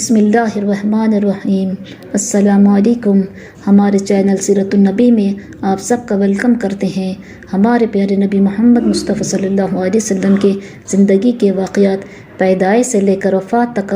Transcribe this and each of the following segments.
بسم اللہ الرحمن الرحیم۔ السلام علیکم۔ ہمارے چینل سیرت النبی میں آپ سب کا ویلکم کرتے ہیں۔ ہمارے پیارے نبی محمد مصطفیٰ صلی اللہ علیہ وسلم کے زندگی کے واقعات پیدائش سے لے کر وفات تک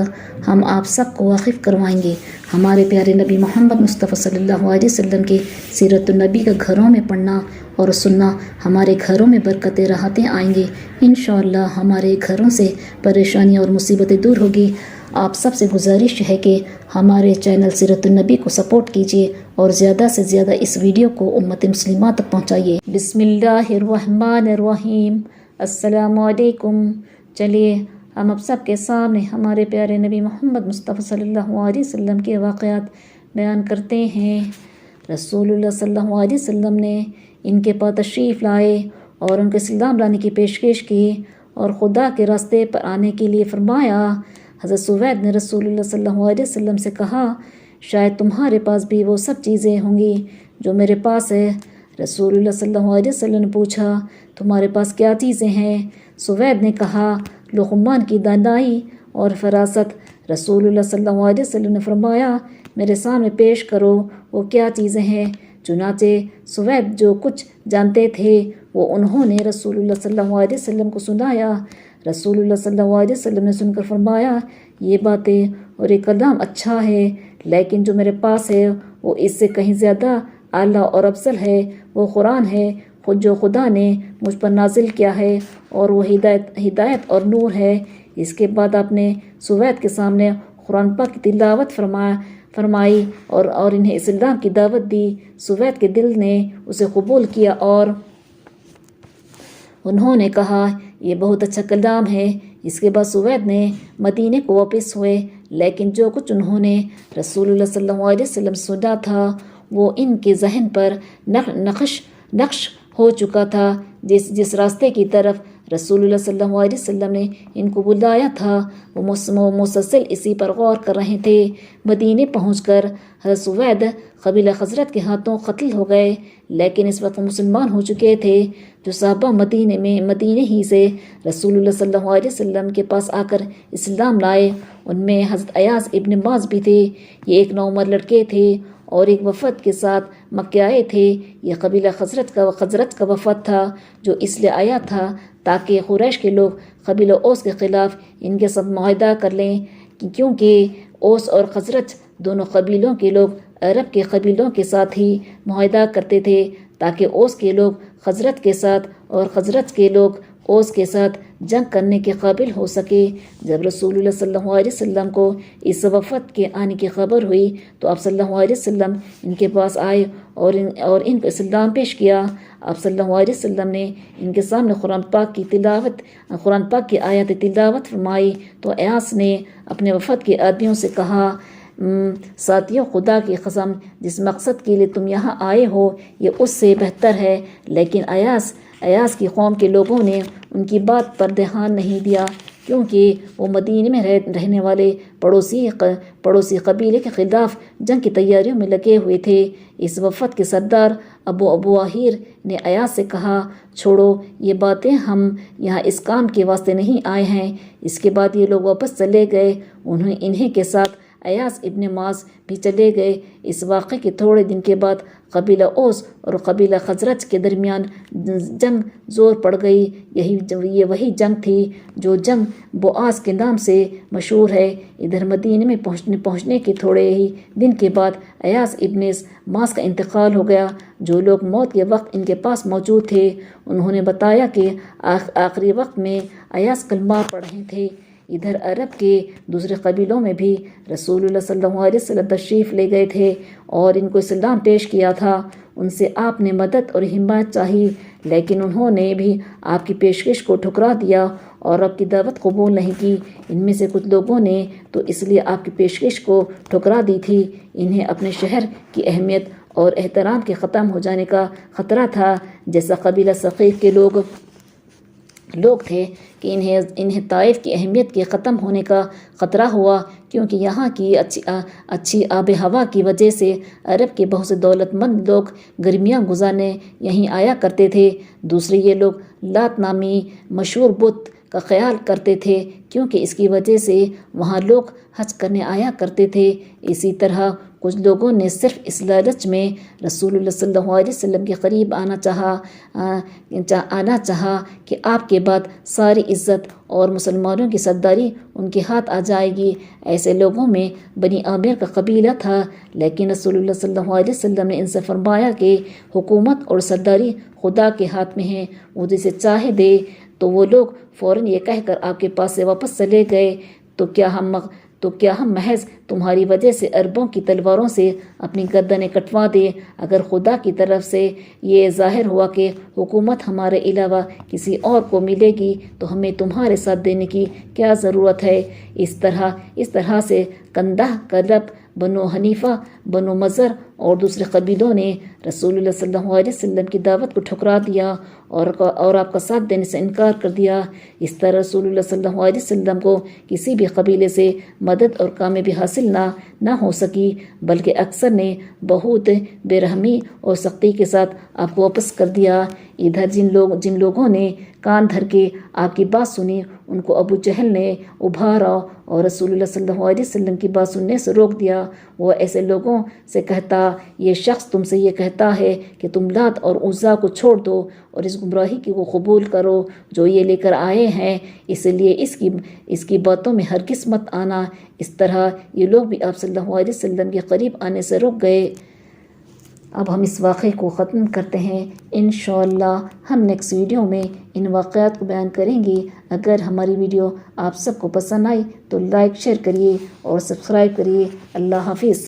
ہم آپ سب کو واقف کروائیں گے۔ ہمارے پیارے نبی محمد مصطفیٰ صلی اللہ علیہ وسلم کے سیرت النبی کا گھروں میں پڑھنا اور سننا ہمارے گھروں میں برکتیں راحتیں آئیں گے۔ انشاءاللہ ہمارے گھروں سے پریشانیاں اور مصیبتیں دور ہوگی۔ آپ سب سے گزارش ہے کہ ہمارے چینل سیرت النبی کو سپورٹ کیجیے اور زیادہ سے زیادہ اس ویڈیو کو امت مسلمہ تک پہنچائیے۔ بسم اللہ الرحمن الرحیم۔ السلام علیکم۔ چلیے ہم اب سب کے سامنے ہمارے پیارے نبی محمد مصطفیٰ صلی اللہ علیہ وسلم کے واقعات بیان کرتے ہیں۔ رسول اللہ صلی اللہ علیہ وسلم نے ان کے پاس تشریف لائے اور ان کے اسلام لانے کی پیشکش کی اور خدا کے راستے پر آنے کے لیے فرمایا۔ حضرت سوید نے رسول اللہ صلی اللہ علیہ وسلم سے کہا، شاید تمہارے پاس بھی وہ سب چیزیں ہوں گی جو میرے پاس ہے۔ رسول اللہ صلی اللہ علیہ وسلم نے پوچھا، تمہارے پاس کیا چیزیں ہیں؟ سوید نے کہا، لقمان کی دانائی اور فراست۔ رسول اللہ صلی اللہ علیہ وسلم نے فرمایا، میرے سامنے پیش کرو وہ کیا چیزیں ہیں۔ چنانچہ سوید جو کچھ جانتے تھے وہ انہوں نے رسول اللہ صلی اللہ علیہ وسلم کو سنایا۔ رسول اللہ صلی اللہ علیہ وسلم نے سن کر فرمایا، یہ باتیں اور یہ کلام اچھا ہے، لیکن جو میرے پاس ہے وہ اس سے کہیں زیادہ اعلیٰ اور افضل ہے۔ وہ قرآن ہے خود جو خدا نے مجھ پر نازل کیا ہے، اور وہ ہدایت اور نور ہے۔ اس کے بعد آپ نے سوید کے سامنے قرآن پاک کی تلاوت فرمائی اور انہیں اسلام کی دعوت دی۔ سوید کے دل نے اسے قبول کیا اور انہوں نے کہا، یہ بہت اچھا کلام ہے۔ اس کے بعد سوید نے مدینے کو واپس ہوئے، لیکن جو کچھ انہوں نے رسول اللہ صلی اللہ علیہ وسلم سے سنا تھا وہ ان کے ذہن پر نقش ہو چکا تھا۔ جس راستے کی طرف رسول اللہ صلی اللہ علیہ وسلم نے ان کو بلایا تھا وہ مسلسل اسی پر غور کر رہے تھے۔ مدینے پہنچ کر حضرت سوید قبیلہ خزرج کے ہاتھوں قتل ہو گئے، لیکن اس وقت مسلمان ہو چکے تھے۔ جو صحابہ مدینے ہی سے رسول اللہ صلی اللہ علیہ وسلم کے پاس آ کر اسلام لائے، ان میں حضرت ایاز ابن معاذ بھی تھے۔ یہ ایک نوعمر لڑکے تھے اور ایک وفد کے ساتھ مکہ آئے تھے۔ یہ قبیلہ خزرج کا وفد تھا جو اس لیے آیا تھا تاکہ قریش کے لوگ قبیلہ اوس کے خلاف ان کے ساتھ معاہدہ کر لیں، کیونکہ اوس اور خزرج دونوں قبیلوں کے لوگ عرب کے قبیلوں کے ساتھ ہی معاہدہ کرتے تھے تاکہ اوس کے لوگ خزرج کے ساتھ اور خزرج کے لوگ اوس کے ساتھ جنگ کرنے کے قابل ہو سکے۔ جب رسول اللہ صلی اللہ علیہ وسلم کو اس وفد کے آنے کی خبر ہوئی تو آپ صلی اللہ علیہ وسلم ان کے پاس آئے اور ان کو اسلام پیش کیا۔ آپ صلی اللہ علیہ وسلم نے ان کے سامنے قرآن پاک کی آیات تلاوت فرمائی تو ایاس نے اپنے وفد کے آدمیوں سے کہا، ساتھیوں، خدا کی قسم، جس مقصد کے لیے تم یہاں آئے ہو یہ اس سے بہتر ہے۔ لیکن ایاس کی قوم کے لوگوں نے ان کی بات پر دھیان نہیں دیا، کیونکہ وہ مدینے میں رہنے والے پڑوسی قبیلے کے خلاف جنگ کی تیاریوں میں لگے ہوئے تھے۔ اس وفد کے سردار ابو آہیر نے ایاس سے کہا، چھوڑو یہ باتیں، ہم یہاں اس کام کے واسطے نہیں آئے ہیں۔ اس کے بعد یہ لوگ واپس چلے گئے۔ انہیں کے ساتھ ایاز ابن معاذ بھی چلے گئے۔ اس واقعے کے تھوڑے دن کے بعد قبیلہ اوس اور قبیلہ خزرج کے درمیان جنگ زور پڑ گئی۔ یہ وہی جنگ تھی جو جنگ بوآز کے نام سے مشہور ہے۔ ادھر مدینے میں پہنچنے کے تھوڑے ہی دن کے بعد ایاز ابن معاذ کا انتقال ہو گیا۔ جو لوگ موت کے وقت ان کے پاس موجود تھے انہوں نے بتایا کہ آخری وقت میں ایاز کلمہ پڑھ رہے تھے۔ ادھر عرب کے دوسرے قبیلوں میں بھی رسول اللہ صلی اللہ علیہ وسلم تشریف لے گئے تھے اور ان کو اسلام پیش کیا تھا۔ ان سے آپ نے مدد اور حمایت چاہی، لیکن انہوں نے بھی آپ کی پیشکش کو ٹھکرا دیا اور آپ کی دعوت قبول نہیں کی۔ ان میں سے کچھ لوگوں نے تو اس لیے آپ کی پیشکش کو ٹھکرا دی تھی، انہیں اپنے شہر کی اہمیت اور احترام کے ختم ہو جانے کا خطرہ تھا، جیسا قبیلہ ثقیف کے لوگ تھے کہ انہیں طائف کی اہمیت کے ختم ہونے کا خطرہ ہوا، کیونکہ یہاں کی اچھی آب و ہوا کی وجہ سے عرب کے بہت سے دولت مند لوگ گرمیاں گزارنے یہیں آیا کرتے تھے۔ دوسرے یہ لوگ لات نامی مشہور بت کا خیال کرتے تھے کیونکہ اس کی وجہ سے وہاں لوگ حج کرنے آیا کرتے تھے۔ اسی طرح کچھ لوگوں نے صرف اس لالچ میں رسول اللہ صلی اللہ علیہ وسلم کے قریب آنا چاہا کہ آپ کے بعد ساری عزت اور مسلمانوں کی سرداری ان کے ہاتھ آ جائے گی۔ ایسے لوگوں میں بنی عامر کا قبیلہ تھا، لیکن رسول اللہ صلی اللہ علیہ وسلم نے ان سے فرمایا کہ حکومت اور سرداری خدا کے ہاتھ میں ہے، وہ جسے چاہے دے۔ تو وہ لوگ فوراً یہ کہہ کر آپ کے پاس سے واپس چلے گئے، تو کیا ہم محض تمہاری وجہ سے عربوں کی تلواروں سے اپنی گردنیں کٹوا دیں؟ اگر خدا کی طرف سے یہ ظاہر ہوا کہ حکومت ہمارے علاوہ کسی اور کو ملے گی تو ہمیں تمہارے ساتھ دینے کی کیا ضرورت ہے؟ اس طرح سے کندہ کلب، بنو حنیفہ، بنو مضر اور دوسرے قبیلوں نے رسول اللہ صلی اللہ علیہ وسلم کی دعوت کو ٹھکرا دیا اور آپ کا ساتھ دینے سے انکار کر دیا۔ اس طرح رسول اللہ صلی اللہ علیہ وسلم کو کسی بھی قبیلے سے مدد اور کامیابی حاصل نہ ہو سکی، بلکہ اکثر نے بہت بے رحمی اور سختی کے ساتھ آپ کو واپس کر دیا۔ ادھر جن لوگوں نے کان دھر کے آپ کی بات سنی، ان کو ابو جہل نے ابھارا اور رسول اللہ صلی اللہ علیہ وسلم کی بات سننے سے روک دیا۔ وہ ایسے لوگوں سے کہتا، یہ شخص تم سے یہ کہتا ہے کہ تم لات اور عزیٰ کو چھوڑ دو اور اس گمراہی کی کو قبول کرو جو یہ لے کر آئے ہیں، اس لیے اس کی باتوں میں ہرگز مت آنا۔ اس طرح یہ لوگ بھی آپ صلی اللہ علیہ وسلم کے قریب آنے سے رک گئے۔ اب ہم اس واقعے کو ختم کرتے ہیں۔ انشاءاللہ ہم نیکسٹ ویڈیو میں ان واقعات کو بیان کریں گے۔ اگر ہماری ویڈیو آپ سب کو پسند آئی تو لائک، شیئر کریے اور سبسکرائب کریے۔ اللہ حافظ۔